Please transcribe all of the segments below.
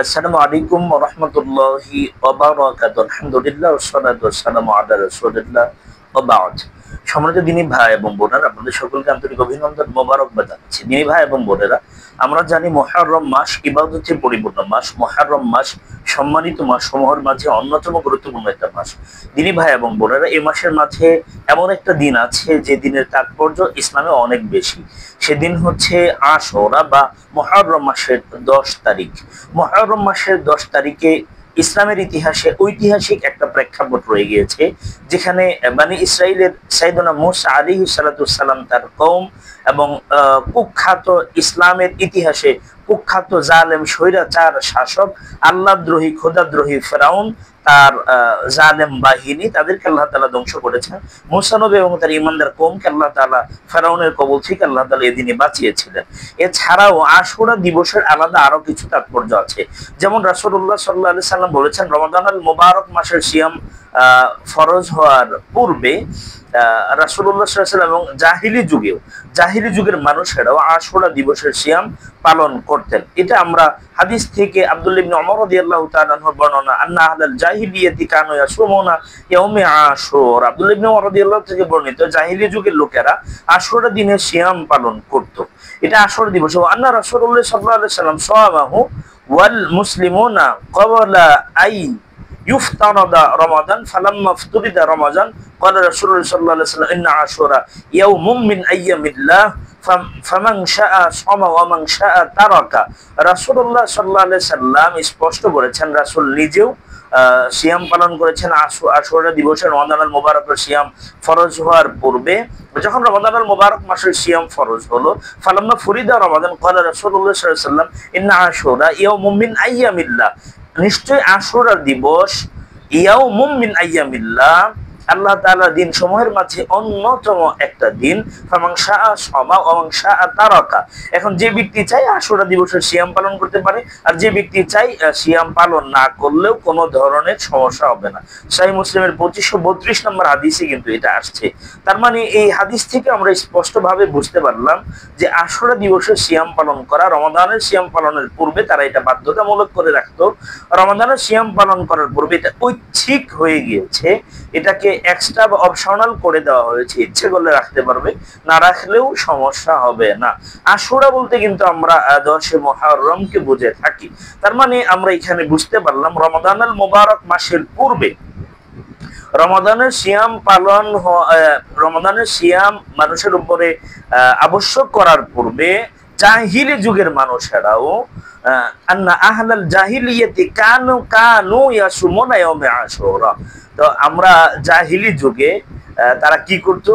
আসসালামু আলাইকুম ওয়া রাহমাতুল্লাহি ওয়া বারাকাতুহু। আলহামদুলিল্লাহ ওয়াস সালাতু ওয়াস সালামু আলা রাসূলিল্লাহ ওয়া বা'দ। সম্মানিত দিনী ভাই এবং বোনেরা, আপনাদের সকলকে আন্তরিক অভিনন্দন, মোবারকবাদ জানাচ্ছি। দিনী ভাই এবং বোনেরা, আমরা জানি মুহররম মাস ইবাদতে পরিপূর্ণ মাস। মুহররম মাস সম্মানিত মাস সমূহের মাঝে অন্যতম গুরুত্বপূর্ণ একটা মাস। দিনী ভাই এবং বোনেরা, এই মাসের মাঝে এমন একটা দিন আছে যে দিনের তাৎপর্য ইসলামে অনেক বেশি। সেদিন হচ্ছে আশুরা বা মুহররম মাসের 10 তারিখ। মুহররম মাসের 10 তারিখে ইসলামের ইতিহাসে ঐতিহাসিক একটা প্রেক্ষাপট রয়ে গিয়েছে, যেখানে বানি ইসরাইলের সাইয়েদনা মূসা আলাইহিস সালাতু সালাম তার কওম এবং কুখ্যাত ইসলামের ইতিহাসে কুখ্যাত জালেম স্বৈরাচার শাসক আল্লাহদ্রোহী খোদাদ্রোহী ফেরাউন তার জালেম বাহিনী, তাদেরকে আল্লাহ তাআলা ধ্বংস করেছেন। মূসা নবী এবং তার ঈমানদার কওমকে আল্লাহ তাআলা ফেরাউনের কবল থেকে আল্লাহ তাআলা এদিনে বাঁচিয়েছিলেন। এছাড়াও আশুরা দিবসের আলাদা আরো কিছু তাৎপর্য আছে। যেমন রাসূলুল্লাহ সাল্লাল্লাহু আলাইহি সাল্লাম বলেছেন, রমাদানুল মুবারক মাসের সিয়াম ফরজ হওয়ার পূর্বে রাসূলুল্লাহ সাল্লাল্লাহু আলাইহি সাল্লাম এবং জাহিলি যুগের মানুষেরাও আশুরা দিবসের সিয়াম পালন করতেন। এটা আমরা হাদিস থেকে আব্দুল্লাহ ইবনে ওমর রাদিয়াল্লাহু তাআলা আনহুর বর্ণনা, আন্না আহলাল জাহিলিয়াতি কানু ইয়াসুমুনা ইয়াউমে আশুরা। আব্দুল্লাহ ইবনে ওমর রাদিয়াল্লাহু থেকে বর্ণিত, জাহিলি যুগের লোকেরা আশুরা দিনে সিয়াম পালন করত। এটা আশুরা দিবস। আন্না রাসূলুল্লাহ সাল্লাল্লাহু আলাইহি সাল্লাম সাওয়ামাহু ওয়াল মুসলিমুনা ক্বাবলা আই ইফতারাদা রমাদান ফালাম্মা ইফতুরিদা রমাদান ক্বালা রাসূলুল্লাহ সাল্লাল্লাহু আলাইহি ওয়াসাল্লাম ইন্না আশুরা ইয়াউমুম মিন আইয়ামিল্লাহ ফামান শাআ সামা ওয়া মান শাআ তারাকা। রাসূলুল্লাহ সাল্লাল্লাহু আলাইহি সাল্লাম স্পষ্ট করেছেন, রাসূল নিজেও সিয়াম পালন করেছেন আশুরা দিবসের রমাদানুল মুবারকের সিয়াম ফরজ হওয়ার পূর্বে। যখন রমাদানুল মুবারক মাসের সিয়াম ফরজ হলো, ফালাম্মা ফুরিদা রমাদান ক্বালা রাসূলুল্লাহ সাল্লাল্লাহু আলাইহি ওয়াসাল্লাম ইন্না আশুরা ইয়াউমুম মিন আইয়ামিল্লাহ, নিশ্চয় আশুরা দিবস ইয়াউমুম মিন আইয়ামিল্লাহ, আল্লাহ তাআলা দিন সমূহের মাঝে অন্যতম একটা দিন। ফামান শাআ সামা ওয়া মান শাআ তারাকা। এখন যে ব্যক্তি চাই আশুরা দিবসের সিয়াম পালন করতে পারে, আর যে ব্যক্তি চাই সিয়াম পালন না করলেও কোনো ধরনের সমস্যা হবে না। সহিহ মুসলিমের 2532 নম্বর হাদিসে কিন্তু এটা আসছে। তার মানে এই হাদিস থেকে আমরা স্পষ্টভাবে বুঝতে পারলাম যে আশুরা দিবসের সিয়াম পালন করা রমাদানের সিয়াম পালনের পূর্বে তারা এটা বাধ্যতামূলক করে রাখতো। রমাদানের সিয়াম পালন করার পূর্বে এটা ঐচ্ছিক হয়ে গিয়েছে, এটাকে এক্সট্রা বা অপশনাল করে দেওয়া হয়েছে। ইচ্ছে করলে রাখতে পারবে, না রাখলেও সমস্যা হবে না। আশুরা বলতে কিন্তু আমরা 10 মুহররমকে বুঝে থাকি। তার মানে আমরা এখানে বুঝতে পারলাম রমাদানুল মুবারক মাসের পূর্বে রমাদানের সিয়াম মানুষের উপরে আবশ্যক করার পূর্বে জাহিলি যুগের মানুষেরাও আন্না আহলাল জাহিলিয়াতি কানু ইয়াসুমুনা ইয়াউমে আশুরা। তো আমরা জাহিলি যুগে তারা কি করত?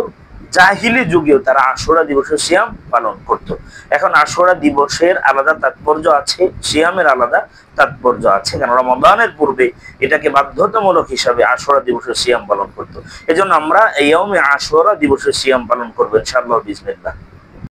জাহিলি যুগেও তারা আশুরা দিবসের সিয়াম পালন করত। এখন আশুরা দিবসের আলাদা তাৎপর্য আছে, সিয়ামের আলাদা তাৎপর্য আছে, কারণ রমাদানের পূর্বে এটাকে বাধ্যতামূলক হিসাবে আশুরা দিবসের সিয়াম পালন করত। এজন্য আমরা ইয়াউমে আশুরা দিবসের সিয়াম পালন করব ইনশাআল্লাহ বিইজনিল্লাহ।